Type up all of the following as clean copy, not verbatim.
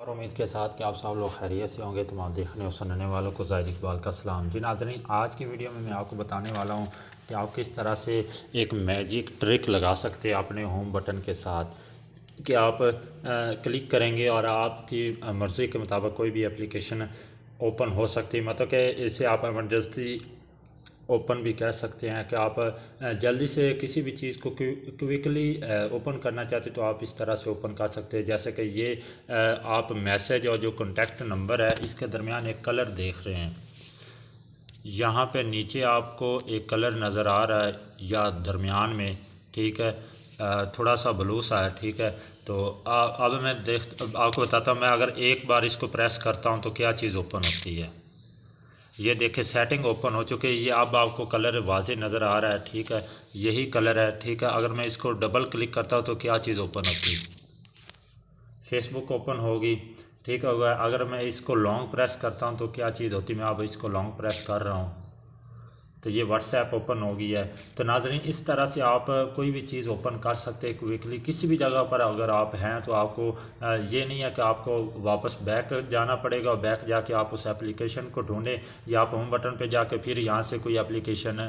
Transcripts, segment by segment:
और उम्मीद के साथ कि आप सब लोग खैरियत से होंगे। तमाम देखने और सुनने वालों को ज़ाहिर इकबाल का सलाम। जी नाज़रीन, आज की वीडियो में मैं आपको बताने वाला हूं कि आप किस तरह से एक मैजिक ट्रिक लगा सकते हैं अपने होम बटन के साथ कि आप क्लिक करेंगे और आपकी मर्ज़ी के मुताबिक कोई भी एप्लीकेशन ओपन हो सकती है। मतलब कि इसे आप इमरजेंसी ओपन भी कह सकते हैं कि आप जल्दी से किसी भी चीज़ को क्विकली ओपन करना चाहते तो आप इस तरह से ओपन कर सकते हैं। जैसे कि ये आप मैसेज और जो कॉन्टैक्ट नंबर है इसके दरमियान एक कलर देख रहे हैं। यहाँ पे नीचे आपको एक कलर नज़र आ रहा है या दरमियान में, ठीक है, थोड़ा सा ब्लू सा है, ठीक है। तो अब मैं आपको बताता हूँ। मैं अगर एक बार इसको प्रेस करता हूँ तो क्या चीज़ ओपन होती है। ये देखिए सेटिंग ओपन हो चुकी है। ये अब आपको कलर वाज़े नज़र आ रहा है, ठीक है, यही कलर है, ठीक है। अगर मैं इसको डबल क्लिक करता हूँ तो क्या चीज़ ओपन होती है, फेसबुक ओपन होगी, ठीक है। अगर मैं इसको लॉन्ग प्रेस करता हूँ तो क्या चीज़ होती है। मैं अब इसको लॉन्ग प्रेस कर रहा हूँ तो ये व्हाट्सएप ओपन हो गई है। तो नाज़रीन, इस तरह से आप कोई भी चीज़ ओपन कर सकते हैं क्विकली किसी भी जगह पर अगर आप हैं तो आपको ये नहीं है कि आपको वापस बैक जाना पड़ेगा और बैक जाके आप उस एप्लीकेशन को ढूंढें या आप होम बटन पे जाके फिर यहाँ से कोई एप्लीकेशन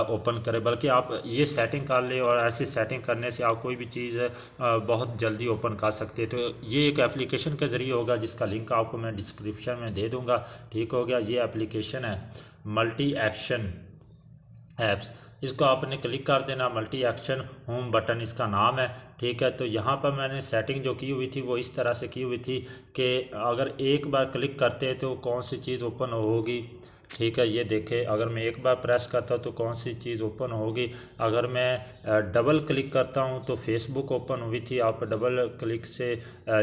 ओपन करें, बल्कि आप ये सेटिंग कर लें और ऐसी सेटिंग करने से आप कोई भी चीज़ बहुत जल्दी ओपन कर सकते हैं। तो ये एक एप्लीकेशन के ज़रिए होगा जिसका लिंक आपको मैं डिस्क्रिप्शन में दे दूँगा, ठीक हो गया। ये एप्लीकेशन है मल्टी एक्शन ऐप्स, इसको आपने क्लिक कर देना। मल्टी एक्शन होम बटन इसका नाम है, ठीक है। तो यहाँ पर मैंने सेटिंग जो की हुई थी वो इस तरह से की हुई थी कि अगर एक बार क्लिक करते हैं तो कौन सी चीज़ ओपन होगी, ठीक है। ये देखें, अगर मैं एक बार प्रेस करता हूँ तो कौन सी चीज़ ओपन होगी। अगर मैं डबल क्लिक करता हूँ तो फेसबुक ओपन हुई थी। आप डबल क्लिक से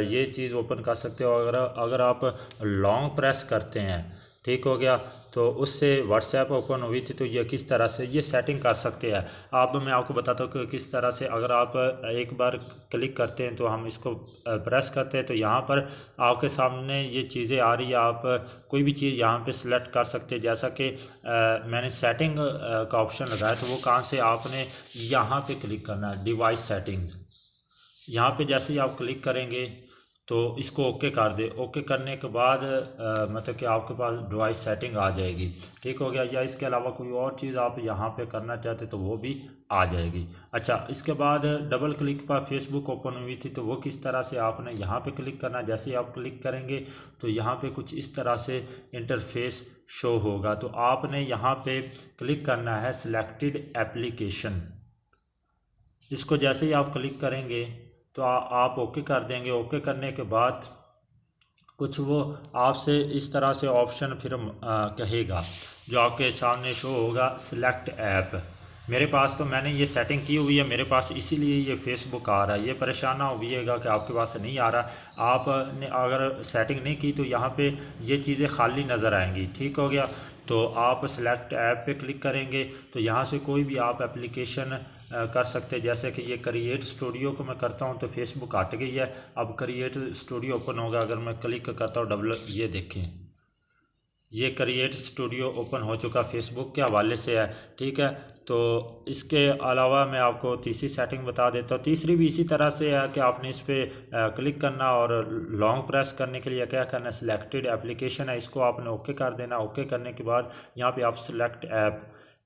ये चीज़ ओपन कर सकते हो। अगर आप लॉन्ग प्रेस करते हैं, ठीक हो गया, तो उससे व्हाट्सएप ओपन हुई थी। तो ये किस तरह से ये सेटिंग कर सकते हैं। अब मैं आपको बताता हूँ कि किस तरह से अगर आप एक बार क्लिक करते हैं तो हम इसको प्रेस करते हैं तो यहाँ पर आपके सामने ये चीज़ें आ रही है। आप कोई भी चीज़ यहाँ पे सिलेक्ट कर सकते हैं। जैसा कि मैंने सेटिंग का ऑप्शन लगाया तो वो कहाँ से आपने यहाँ पे क्लिक करना है, डिवाइस सेटिंग। यहाँ पे जैसे ही आप क्लिक करेंगे तो इसको ओके कर दे। ओके करने के बाद मतलब कि आपके पास डिवाइस सेटिंग आ जाएगी, ठीक हो गया। या इसके अलावा कोई और चीज़ आप यहाँ पे करना चाहते तो वो भी आ जाएगी। अच्छा, इसके बाद डबल क्लिक पर फेसबुक ओपन हुई थी तो वो किस तरह से आपने यहाँ पे क्लिक करना है। जैसे ही आप क्लिक करेंगे तो यहाँ पे कुछ इस तरह से इंटरफेस शो होगा। तो आपने यहाँ पे क्लिक करना है सिलेक्टेड एप्लीकेशन। इसको जैसे ही आप क्लिक करेंगे तो आप ओके कर देंगे। ओके करने के बाद कुछ वो आपसे इस तरह से ऑप्शन फिर कहेगा जो आपके सामने शो होगा, सिलेक्ट ऐप। मेरे पास तो मैंने ये सेटिंग की हुई है मेरे पास, इसीलिए ये फेसबुक आ रहा है। ये परेशान ना होइएगा कि आपके पास नहीं आ रहा। आपने अगर सेटिंग नहीं की तो यहाँ पे ये चीज़ें खाली नज़र आएंगी, ठीक हो गया। तो आप सिलेक्ट ऐप पे क्लिक करेंगे तो यहाँ से कोई भी आप एप्लीकेशन कर सकते हैं। जैसे कि ये क्रिएट स्टूडियो को मैं करता हूँ तो फेसबुक हट गई है। अब क्रिएट स्टूडियो ओपन होगा। अगर मैं क्लिक करता हूँ डबल, ये देखें, ये क्रिएट स्टूडियो ओपन हो चुका फेसबुक के हवाले से है, ठीक है। तो इसके अलावा मैं आपको तीसरी सेटिंग बता देता हूँ। तीसरी भी इसी तरह से है कि आपने इस पर क्लिक करना और लॉन्ग प्रेस करने के लिए क्या करना है, सिलेक्टेड एप्लीकेशन है, इसको आपने ओके कर देना। ओके करने के बाद यहाँ पे आप सिलेक्ट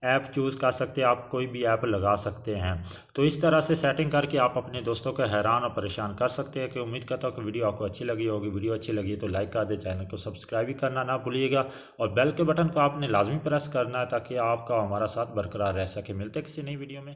ऐप चूज़ कर सकते हैं। आप कोई भी ऐप लगा सकते हैं। तो इस तरह से सेटिंग करके आप अपने दोस्तों को हैरान और परेशान कर सकते हैं। कि उम्मीद करता हूँ कि वीडियो आपको अच्छी लगी होगी। वीडियो अच्छी लगी तो लाइक कर दे, चैनल को सब्सक्राइब भी करना ना भूलिएगा और बेल के बटन को आपने लाजमी प्रेस करना है ताकि आपका हमारा साथ बरकरार रह सके। मिलते किसी नई वीडियो में।